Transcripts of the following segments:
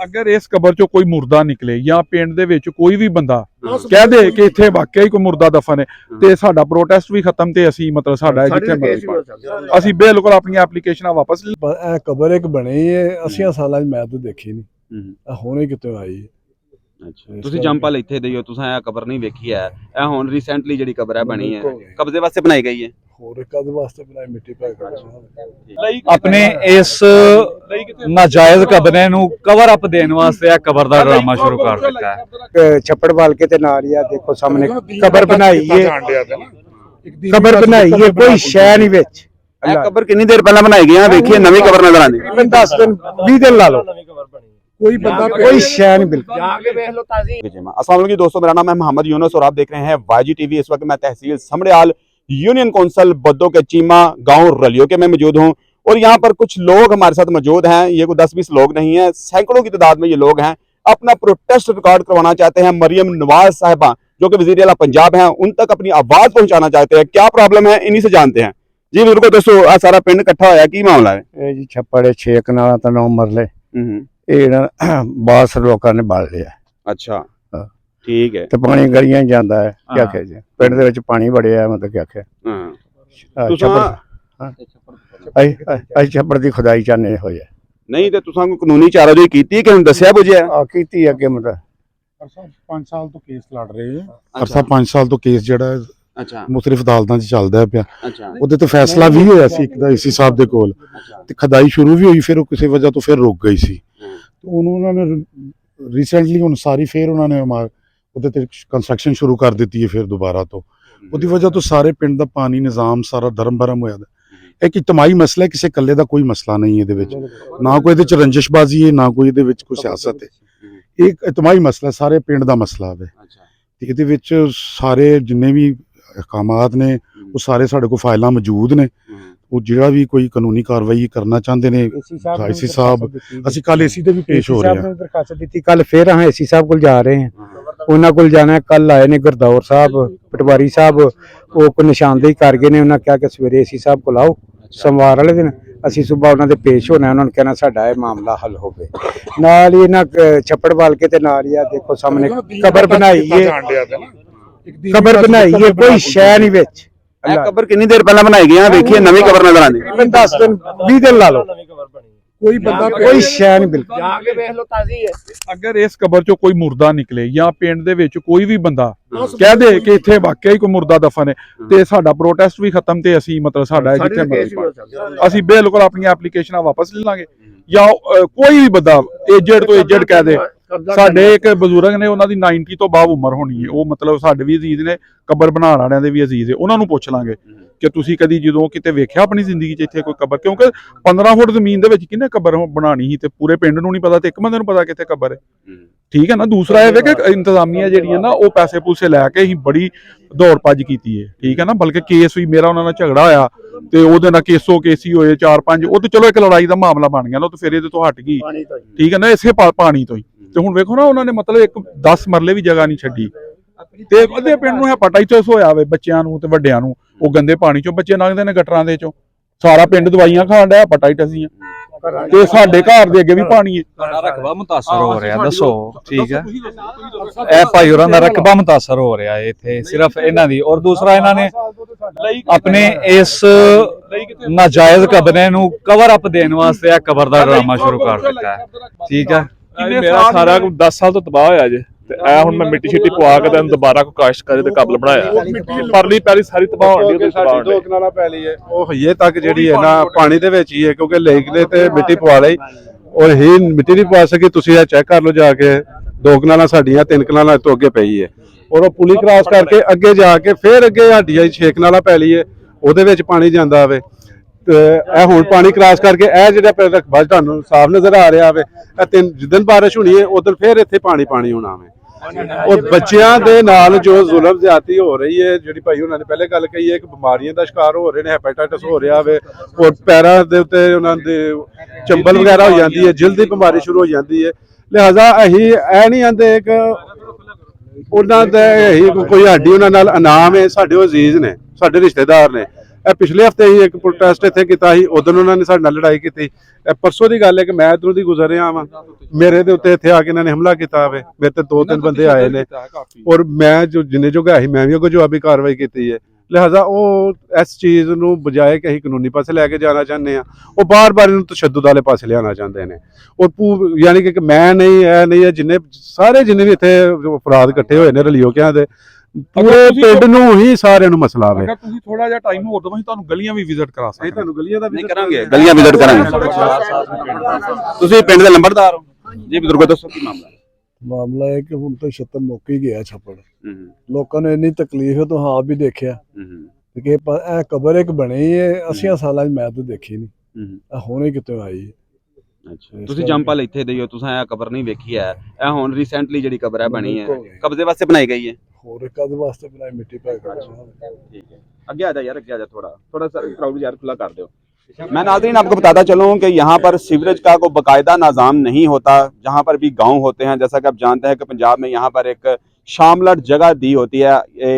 अगर इस कबर चो कोई मुर्दा निकले या पिंड दे विच कोई भी बंदा कह दे कि इत्थे वाकई कोई मुर्दा दफन है ते साडा प्रोटेस्ट भी खत्म ते असीं मतलब साडा जिथे असीं बिल्कुल अपनी एप्लीकेशनां वापस कबर एक बनी है 80 साल मैं तो देखी नहीं हुणे कितों आई है। अच्छा ਤੁਸੀਂ ਜੰਪਲ ਇੱਥੇ ਦੇ ਹੋ ਤੁਸੀਂ ਇਹ ਕਬਰ ਨਹੀਂ ਵੇਖੀ ਹੈ ਇਹ ਹੁਣ ਰੀਸੈਂਟਲੀ ਜਿਹੜੀ ਕਬਰ ਹੈ ਬਣੀ ਹੈ ਕਬਜ਼ੇ ਵਾਸਤੇ ਬਣਾਈ ਗਈ ਹੈ ਹੋਰ ਕਦ ਵਾਸਤੇ ਬਣਾਈ ਮਿੱਟੀ ਪਾ ਕੇ अपने इस नाजायज कबरे नू कवर अप देने वास्ते यह कबर दा ड्रामा शुरू कर दिता है। छप्पड़ वाल के ते नाल या देखो सामने कबर बनाई है कबर बनाई है कोई शै नहीं विच ਇਹ ਕਬਰ ਕਿੰਨੀ ਦੇਰ ਪਹਿਲਾਂ ਬਣਾਈ ਗਈ ਹੈ ਵੇਖੀਏ ਨਵੀਂ ਕਬਰ ਨਜ਼ਰ ਆਉਂਦੀ 10 दिन 20 दिन ला लो कोई बंदा कोई शै नहीं बिल्कुल अस्सलाम वालेकुम दोस्तों, मेरा नाम है मोहम्मद यूनुस और आप देख रहे हैं YG TV। इस वक्त मैं तहसील समड़ियाल यूनियन कौंसिल बद्दो के चीमा गांव रलियो के में मौजूद हूं और यहाँ पर कुछ लोग हमारे साथ मौजूद हैं। ये कोई 10-20 लोग नहीं हैं, सैकड़ों की तादाद में ये लोग हैं। अपना प्रोटेस्ट रिकॉर्ड करवाना चाहते हैं। मरियम नवाज साहिबा जो कि वजीर आला पंजाब हैं उन तक अपनी आवाज पहुंचाना चाहते हैं। क्या प्रॉब्लम है इन्हीं से जानते हैं। जी बिल्कुल दोस्तों, आ सारा पिंड इकट्ठा होया की मामला है जी छप्पड़ 6 कनाला तो 9 मरले बास लोगों ने बाल लिया। अच्छा ठीक है तो पानी गलियां जाता है क्या कहे जी पिंड दे विच पानी बड़े है मतलब क्या कहे छप्पड़ दी खुदाई चाहने होई है नहीं तो तुसां कोई कानूनी चाराजोई कीती कि हुण दस्सिया बुझिया कीती अगे मतलब 5 साल तो केस लड़ रहे हैं। अरसा 5 साल तो केस ਜਿਹੜਾ ਅੱਛਾ ਮੁਖਤਲਿਫ ਅਦਾਲਤਾਂ 'ਚ ਚੱਲਦਾ ਪਿਆ। ਅੱਛਾ ਉਹਦੇ ਤੇ ਫੈਸਲਾ ਵੀ ਹੋਇਆ ਸੀ ਇੱਕ ਦਾ ਏਸੀ ਸਾਹਿਬ ਦੇ ਕੋਲ ਤੇ ਖਦਾਈ ਸ਼ੁਰੂ ਵੀ ਹੋਈ, ਫਿਰ ਉਹ ਕਿਸੇ ਵਜ੍ਹਾ ਤੋਂ ਫਿਰ ਰੁਕ ਗਈ ਸੀ। ਉਹਨੂੰ ਉਹਨਾਂ ਨੇ ਰੀਸੈਂਟਲੀ ਹੁਣ ਸਾਰੀ ਫਿਰ ਉਹਨਾਂ ਨੇ ਉਹਦੇ ਤੇ ਕੰਸਟਰਕਸ਼ਨ ਸ਼ੁਰੂ ਕਰ ਦਿੱਤੀ ਹੈ ਫਿਰ ਦੁਬਾਰਾ ਤੋਂ। ਉਹਦੀ ਵਜ੍ਹਾ ਤੋਂ ਸਾਰੇ ਪਿੰਡ ਦਾ ਪਾਣੀ ਨਿਜ਼ਾਮ ਸਾਰਾ ਧਰਮ ਭਰਮ ਹੋਇਆ ਦਾ। ਇੱਕ ਇਜਤਮਾਈ ਮਸਲਾ ਹੈ, ਕਿਸੇ ਇਕੱਲੇ ਦਾ ਕੋਈ ਮਸਲਾ ਨਹੀਂ ਇਹਦੇ ਵਿੱਚ, ਨਾ ਕੋਈ ਇਹਦੇ 'ਚ ਰੰਜਿਸ਼ਬਾਜ਼ੀ ਹੈ ਨਾ ਕੋਈ ਇਹਦੇ ਵਿੱਚ ਕੋਈ ਸਿਆਸਤ ਹੈ। ਇਹ ਇਜਤਮਾਈ ਮਸਲਾ ਸਾਰੇ ਪਿੰਡ ਦਾ ਮਸਲਾ ਹੈ ਤੇ ਇਹਦੇ ਵਿੱਚ ਸਾਰੇ ਜਿੰਨੇ ਵੀ ਅਹਿਕਾਮਾਤ ਨੇ ਉਹ ਸਾਰੇ ਸਾਡੇ ਕੋਲ ਫਾਈਲਾਂ ਮੌਜੂਦ ਨੇ। ਉਹ ਜਿਹੜਾ ਵੀ ਕੋਈ ਕਾਨੂੰਨੀ ਕਾਰਵਾਈ ਕਰਨਾ ਚਾਹੁੰਦੇ ਨੇ ਏਸੀ ਸਾਹਿਬ, ਅਸੀਂ ਕੱਲ ਏਸੀ ਤੇ ਵੀ ਪੇਸ਼ ਹੋ ਰਹੇ ਹਾਂ। दरखास्त दी थी कल फिर हाँ एसी साहब को जा रहे हैं, उन्होंने को जाना है। कल आए ने गुरदौर साहब पटवारी साहब वो को निशानदेही कर गए ने। उन्होंने कहा कि सवेरे एसी साहब को लाओ सोमवार वाले दिन ਅਸੀਂ ਸੁਬਾਹ ਉਹਨਾਂ ਦੇ ਪੇਸ਼ ਹੋਣਾ, ਉਹਨਾਂ ਨੂੰ ਕਹਿਣਾ ਸਾਡਾ ਇਹ ਮਾਮਲਾ ਹੱਲ ਹੋਵੇ। ਨਾਲ ਹੀ ਇਹਨਾਂ ਛੱਪੜ ਵਾਲ ਕੇ ਤੇ ਨਾਲ ਹੀ ਆ ਦੇਖੋ ਸਾਹਮਣੇ ਕਬਰ ਬਣਾਈ ਹੈ ਕਬਰ ਬਣਾਈ ਹੈ ਕੋਈ ਸ਼ੈ ਨਹੀਂ ਵਿੱਚ। ਇਹ ਕਬਰ ਕਿੰਨੀ ਦੇਰ ਪਹਿਲਾਂ ਬਣਾਈ ਗਈ ਹੈ ਵੇਖੀਏ ਨਵੀਂ ਕਬਰ ਨਜ਼ਰ ਆਉਂਦੀ 10 दिन 20 दिन ला लो कोई बंदा कोई शै नहीं बिल्कुल जाके देख लो ताजी है। अगर इस कबर चो कोई मुर्दा निकले या पिंड दे विच कोई भी बंदा कह दे कि इत्थे वाकई कोई मुर्दा दफन है ते साडा प्रोटेस्ट भी खत्म ते असीं मतलब साडा जिथे मर्जी असीं बिल्कुल अपनी एप्लीकेशनां वापस ले लांगे या कोई भी बंदा एजेड तो एजेड कह दे। ਸਾਡੇ ਇੱਕ ਬਜ਼ੁਰਗ ਨੇ ਉਹਨਾਂ ਦੀ 90 ਤੋਂ ਬਾਅਦ ਉਮਰ ਹੋਣੀ ਹੈ, ਉਹ ਮਤਲਬ ਸਾਡੇ ਵੀ ਅਜ਼ੀਜ਼ ਨੇ, ਕਬਰ ਬਣਾਉਣ ਵਾਲਿਆਂ ਦੇ ਵੀ ਅਜ਼ੀਜ਼ ਹੈ। ਉਹਨਾਂ ਨੂੰ ਪੁੱਛ ਲਾਂਗੇ ਕਿ ਤੁਸੀਂ ਕਦੀ ਜਦੋਂ ਕਿਤੇ ਵੇਖਿਆ ਆਪਣੀ ਜ਼ਿੰਦਗੀ 'ਚ ਇੱਥੇ ਕੋਈ ਕਬਰ, ਕਿਉਂਕਿ 15 ਫੁੱਟ ਜ਼ਮੀਨ ਦੇ ਵਿੱਚ ਕਿਹਨੇ ਕਬਰ ਬਣਾਉਣੀ ਸੀ ਤੇ ਪੂਰੇ ਪਿੰਡ ਨੂੰ ਨਹੀਂ ਪਤਾ ਤੇ ਇੱਕ ਬੰਦੇ ਨੂੰ ਪਤਾ ਕਿੱਥੇ ਕਬਰ ਹੈ। ਠੀਕ ਹੈ ਨਾ। ਦੂਸਰਾ ਇਹ ਵੇ ਕਿ ਇੰਤਜ਼ਾਮੀਆਂ ਜਿਹੜੀਆਂ ਨਾ ਉਹ ਪੈਸੇ ਪੂਸੇ ਲੈ ਕੇ ਹੀ ਬੜੀ ਦੌੜ ਭੱਜ ਕੀਤੀ ਹੈ। ਠੀਕ ਹੈ ਨਾ। ਬਲਕਿ ਕੇਸ ਵੀ ਮੇਰਾ ਉਹਨਾਂ ਨਾਲ ਝਗੜਾ ਹੋਇਆ ਤੇ ਉਹਦੇ ਨਾਲ ਕੇਸੋ ਕੇਸੀ ਹੋਏ 4-5, ਉਹ ਤੇ ਚਲੋ ਇੱਕ ਲੜਾਈ ਦਾ ਮਾਮਲਾ ਬਣ ਗਿਆ ਨਾ, ਉਹ ਤੇ ਫਿਰ ਇਹਦੇ ਤੋਂ ਹਟ ਗਈ। ਠੀਕ ਹੈ ਨਾ। ਇਸੇ ਪਾਣੀ ਤੋਂ ਹੀ ਤੇ ਹੁਣ ਵੇਖੋ ਨਾ ਉਹਨਾਂ ਨੇ ਮਤਲਬ ਇੱਕ 10 ਮਰਲੇ ਵੀ ਜਗ੍ਹਾ ਨਹੀਂ ਛੱਡੀ ਤੇ ਅੱਧੇ ਪਿੰਡ ਨੂੰ ਹੈਪਾਟਾਈਟਸ ਹੋਇਆ ਵੇ ਬੱਚਿਆਂ ਨੂੰ ਤੇ ਵੱਡਿਆਂ ਨੂੰ। ਉਹ ਗੰਦੇ ਪਾਣੀ ਚੋਂ ਬੱਚੇ ਲੰਘਦੇ ਨੇ ਗਟਰਾਂ ਦੇ ਚੋਂ, ਸਾਰਾ ਪਿੰਡ ਦਵਾਈਆਂ ਖਾਣ ਡਿਆ ਹੈਪਾਟਾਈਟਸ ਦੀਆਂ ਤੇ ਸਾਡੇ ਘਰ ਦੇ ਅੱਗੇ ਵੀ ਪਾਣੀ ਹੈ। ਸਾਡਾ ਰਕਬਾ ਮੁਤਾਸਰ ਹੋ ਰਿਹਾ ਦੱਸੋ। ਠੀਕ ਹੈ, ਇਹ ਭਾਈ ਹੋਰਾਂ ਦਾ ਰਕਬਾ ਮੁਤਾਸਰ ਹੋ ਰਿਹਾ ਹੈ ਇੱਥੇ ਸਿਰਫ ਇਹਨਾਂ ਦੀ। ਔਰ ਦੂਸਰਾ ਇਹਨਾਂ ਨੇ ਆਪਣੇ ਇਸ ਨਾਜਾਇਜ਼ ਕਬਰੇ ਨੂੰ ਕਵਰ ਅਪ ਦੇਣ ਵਾਸਤੇ ਇਹ ਕਬਰ ਦਾ ਡਰਾਮਾ ਸ਼ੁਰੂ ਕਰ ਦਿੱਤਾ ਹੈ। ਠੀਕ ਹੈ, ਮੇਰਾ ਸਾਰਾ 10 ਸਾਲ ਤੋਂ ਤਬਾਹ ਹੋਇਆ ਜੇ ਤੇ ਇਹ ਹੁਣ ਮੈਂ ਮਿੱਟੀ ਛਿੱਟੀ ਪਵਾ ਕੇ ਤੈਨੂੰ ਦੁਬਾਰਾ ਕੋਈ ਕਾਸ਼ਤ ਕਰੇ ਤੇ ਕਾਬਲ ਬਣਾਇਆ। ਪਰਲੀ ਪੈਲੀ ਸਾਰੀ ਤਬਾਹ ਹੋਣੀ ਹੈ। ਸਾਡੀ 2 ਕਨਾਲਾਂ ਪੈਲੀ ਹੈ ਉਹ ਹਈਏ ਤੱਕ ਜਿਹੜੀ ਹੈ ਨਾ ਪਾਣੀ ਦੇ ਵਿੱਚ ਹੀ ਹੈ, ਕਿਉਂਕਿ ਲੇਕ ਨੇ ਤੇ ਮਿੱਟੀ ਪਵਾ ਲਈ ਔਰ ਹੀ ਮਿੱਟੀ ਨਹੀਂ ਪਵਾ ਸਕੀ। ਤੁਸੀਂ ਇਹ ਚੈੱਕ ਕਰ ਲਓ ਜਾ ਕੇ, 2 ਕਨਾਲਾਂ ਸਾਡੀਆਂ 3 ਕਨਾਲਾਂ ਤੋਂ ਅੱਗੇ ਪਈ ਹੈ ਔਰ ਉਹ ਪੁਲੀ ਕ੍ਰਾਸ ਕਰਕੇ ਅੱਗੇ ਜਾ ਕੇ ਫਿਰ ਅੱਗੇ ਸਾਡੀ 6 ਕਨਾਲਾਂ ਪੈਲੀ ਹੈ, ਉਹਦੇ ਵਿੱਚ ਪਾਣੀ ਜਾਂਦਾ ਆਵੇ। ਤੇ ਇਹ ਹੁਣ ਪਾਣੀ ਕ੍ਰਾਸ ਕਰਕੇ ਇਹ ਜਿਹੜਾ ਰਕਬਾ ਤੁਹਾਨੂੰ ਸਾਫ਼ ਨਜ਼ਰ ਆ ਰਿਹਾ ਵੇ, ਇਹ ਜਿੱਦਣ ਬਾਰਿਸ਼ ਹੋਣੀ ਹੈ ਉਦੋਂ ਫਿਰ ਇੱਥੇ ਪਾਣੀ ਹੋਣਾ ਵੇ। ਔਰ ਬੱਚਿਆਂ ਦੇ ਨਾਲ ਜੋ ਜ਼ੁਲਮ ਜ਼ਿਆਦਤੀ ਹੋ ਰਹੀ ਹੈ, ਜਿਹੜੀ ਭਾਈ ਉਹਨਾਂ ਨੇ ਪਹਿਲੇ ਗੱਲ ਕਹੀ ਹੈ ਕਿ ਬਿਮਾਰੀਆਂ ਦਾ ਸ਼ਿਕਾਰ ਹੋ ਰਹੇ ਨੇ, ਹੈਪੇਟਾਈਟਸ ਹੋ ਰਿਹਾ ਵੇ ਔਰ ਪੈਰਾਂ ਦੇ ਉੱਤੇ ਉਹਨਾਂ ਦੇ ਚੰਬਲ ਵਗੈਰਾ ਹੋ ਜਾਂਦੀ ਹੈ, ਜਿਲਦ ਦੀ ਬਿਮਾਰੀ ਸ਼ੁਰੂ ਹੋ ਜਾਂਦੀ ਹੈ। ਲਿਹਾਜ਼ਾ ਅਸੀਂ ਇਹ ਨਹੀਂ ਆਂਦੇ ਕਿ ਉਹਨਾਂ ਦਾ ਕੋਈ ਸਾਡੀ ਉਹਨਾਂ ਨਾਲ ਇਨਾਮ ਹੈ। ਸਾਡੇ ਉਹ ਅਜ਼ੀਜ਼ ਨੇ, ਸਾਡੇ ਰਿਸ਼ਤੇਦਾਰ ਨੇ, ਇਹ ਪਿਛਲੇ ਹਫਤੇ ਹੀ ਇੱਕ ਪ੍ਰੋਟੈਸਟ ਇੱਥੇ ਕੀਤਾ ਸੀ, ਉਦੋਂ ਉਹਨਾਂ ਨੇ ਸਾਡੇ ਨਾਲ ਲੜਾਈ ਕੀਤੀ। ਇਹ ਪਰਸੋਂ ਦੀ ਗੱਲ ਹੈ ਕਿ ਮੈਂ ਇੱਧਰੋਂ ਦੀ ਗੁਜ਼ਰ ਰਿਹਾ ਵਾਂ, ਮੇਰੇ ਦੇ ਉੱਤੇ ਇੱਥੇ ਆ ਕੇ ਇਹਨਾਂ ਨੇ ਹਮਲਾ ਕੀਤਾ ਹੋਵੇ। ਮੇਰੇ ਤੇ 2-3 ਬੰਦੇ ਆਏ ਨੇ ਔਰ ਮੈਂ ਜੋ ਜਿੰਨੇ ਜੋਗਾ ਸੀ ਮੈਂ ਵੀ ਅੱਗੋਂ ਜਵਾਬੀ ਕਾਰਵਾਈ ਕੀਤੀ ਹੈ। ਲਿਹਾਜ਼ਾ ਉਹ ਇਸ ਚੀਜ਼ ਨੂੰ ਬਜਾਏ ਕਿ ਅਸੀਂ ਕਾਨੂੰਨੀ ਪਾਸੇ ਲੈ ਕੇ ਜਾਣਾ ਚਾਹੁੰਦੇ ਆ, ਉਹ ਬਾਰ-ਬਾਰ ਇਹਨੂੰ ਤਸ਼ੱਦਦ ਵਾਲੇ ਪਾਸੇ ਲਿਆਉਣਾ ਚਾਹੁੰਦੇ ਨੇ। ਔਰ ਯਾਨੀ ਕਿ ਮੈਂ ਨਹੀਂ, ਇਹ ਨਹੀਂ ਹੈ, ਜਿੰਨੇ ਵੀ ਇੱਥੇ ਅਪਰਾਧ ਇਕੱਠੇ ਹੋਏ ਨੇ ਰਲੀਓਕਿਆਂ ਦੇ, ਪੂਰੇ ਪਿੰਡ ਨੂੰ ਹੀ ਸਾਰਿਆਂ ਨੂੰ ਮਸਲਾ ਆਵੇ। ਅਗਰ ਤੁਸੀਂ ਥੋੜਾ ਜਿਹਾ ਟਾਈਮ ਹੋਰ ਦਵੋ, ਅਸੀਂ ਤੁਹਾਨੂੰ ਗਲੀਆਂ ਵੀ ਵਿਜ਼ਿਟ ਕਰਾ ਸਕਦੇ ਹਾਂ। ਤੁਹਾਨੂੰ ਗਲੀਆਂ ਦਾ ਨਹੀਂ ਕਰਾਂਗੇ, ਗਲੀਆਂ ਵਿਜ਼ਿਟ ਕਰਾਂਗੇ। ਤੁਸੀਂ ਪਿੰਡ ਦੇ ਲੰਬੜਦਾਰ ਹੋ ਜੀ, ਬਜ਼ੁਰਗੋ ਦੱਸੋ ਕੀ ਮਾਮਲਾ ਹੈ? ਮਾਮਲਾ ਇਹ ਕਿ ਹੁਣ ਤਾਂ ਛੱਤਰ ਮੁੱਕ ਹੀ ਗਿਆ ਛੱਪੜ। ਲੋਕਾਂ ਨੂੰ ਇੰਨੀ ਤਕਲੀਫ ਹੈ, ਤੁਸੀਂ ਆਪ ਵੀ ਦੇਖਿਆ ਕਿ ਇਹ ਕਬਰ ਇੱਕ ਬਣੀ ਹੈ 80 ਸਾਲਾਂ 'ਚ ਮੈਂ ਤਾਂ ਦੇਖੀ ਨਹੀਂ, ਹੁਣੇ ਕਿਤੇ ਆਈ ਹੈ। ਅੱਛਾ, ਤੁਸੀਂ ਜੰਪਲ ਇੱਥੇ ਦੇ ਹੋ, ਤੁਸੀਂ ਇਹ ਕਬਰ ਨਹੀਂ ਵੇਖੀ ਹੈ? ਇਹ ਹੁਣ ਰੀਸੈਂਟਲੀ ਜਿਹੜੀ ਕਬਰ ਹੈ ਬਣੀ ਹੈ, ਕਬਜ਼ੇ ਵਾਸਤੇ ਬਣਾਈ ਗਈ ਹੈ? ਹੋਰ ਕਦ ਵਾਸਤੇ ਬਣਾਈ, ਮਿੱਟੀ ਪਾ ਕੇ। ठीक है, आगे आ जा यार, आगे आ जा, थोड़ा सा क्राउड यार खुला कर दो। मैं नाज़रीन आपको बताता चलूं कि यहाँ पर सीवरेज का कोई बाकायदा निज़ाम नहीं होता। जहाँ पर भी गांव होते हैं, जैसा कि आप जानते हैं कि पंजाब में यहाँ पर एक शामलट जगह दी होती है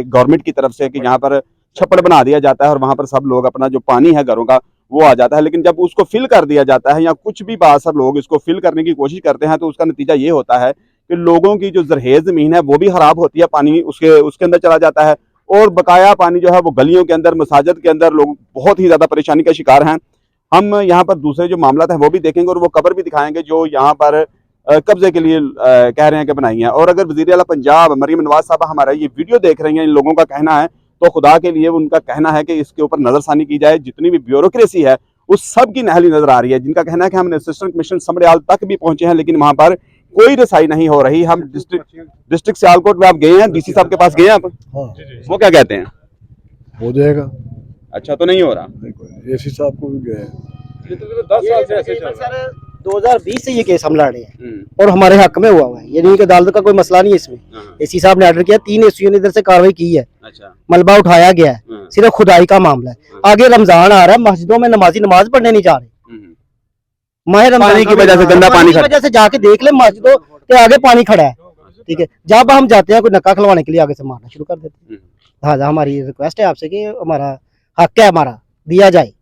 गवर्नमेंट की तरफ से कि यहाँ पर छप्पड़ बना दिया जाता है और वहाँ पर सब लोग अपना जो पानी है घरों का वो आ जाता है। लेकिन जब उसको फिल कर दिया जाता है या कुछ भी बासर लोग इसको फिल करने की कोशिश करते हैं तो उसका नतीजा ये होता है कि लोगों की जो जरहेज ज़मीन है वो भी ख़राब होती है, पानी उसके अंदर चला जाता है और बकाया पानी जो है वो गलियों के अंदर, मसाजिद के अंदर, लोग बहुत ही ज़्यादा परेशानी का शिकार हैं। हम यहाँ पर दूसरे जो मामला है वो भी देखेंगे और वो कब्र भी दिखाएंगे जो यहाँ पर कब्जे के लिए कह रहे हैं कि बनाई है। और अगर वज़ीर आला पंजाब मरीम नवाज साहब हमारा ये वीडियो देख रही हैं, इन लोगों का कहना है तो खुदा के लिए उनका कहना है कि इसके ऊपर नज़रसानी की जाए। जितनी भी ब्यूरोक्रेसी है उस सब की नहली नज़र आ रही है। जिनका कहना है कि हम असिस्टेंट कमिश्नर समड़ियाल तक भी पहुंचे हैं लेकिन वहाँ पर कोई रसाई नहीं हो रही। हम डिस्ट्रिक्ट सियालकोट में आप गए हैं, डीसी साहब के पास गए हैं आप? हाँ, वो क्या कहते हैं? हो जाएगा। अच्छा, तो नहीं हो रहा? एसी साहब को भी गए। 10 साल से ऐसे चल रहा है। 2020 से ये केस हम लड़ रहे हैं और हमारे हक में हुआ हुआ है, ये नहीं कि अदालत का कोई मसला नहीं है इसमें। एसी साहब ने ऑर्डर किया, 3 एसीओ ने इधर से कार्रवाई की है। अच्छा, मलबा उठाया गया है, सिर्फ खुदाई का मामला है। आगे रमजान आ रहा है, मस्जिदों में नमाजी नमाज पढ़ने नहीं जा रहे। माह रमजान पानी की वजह से, गंदा पानी की वजह से जाके देख ले, मस्जिदों के आगे पानी खड़ा है। ठीक है, जब हम जाते हैं कोई नक्का खिलवाने के लिए आगे से मारना शुरू कर देते हैं। लिहाजा हमारी रिक्वेस्ट है आपसे कि हमारा हक है, हमारा दिया जाए।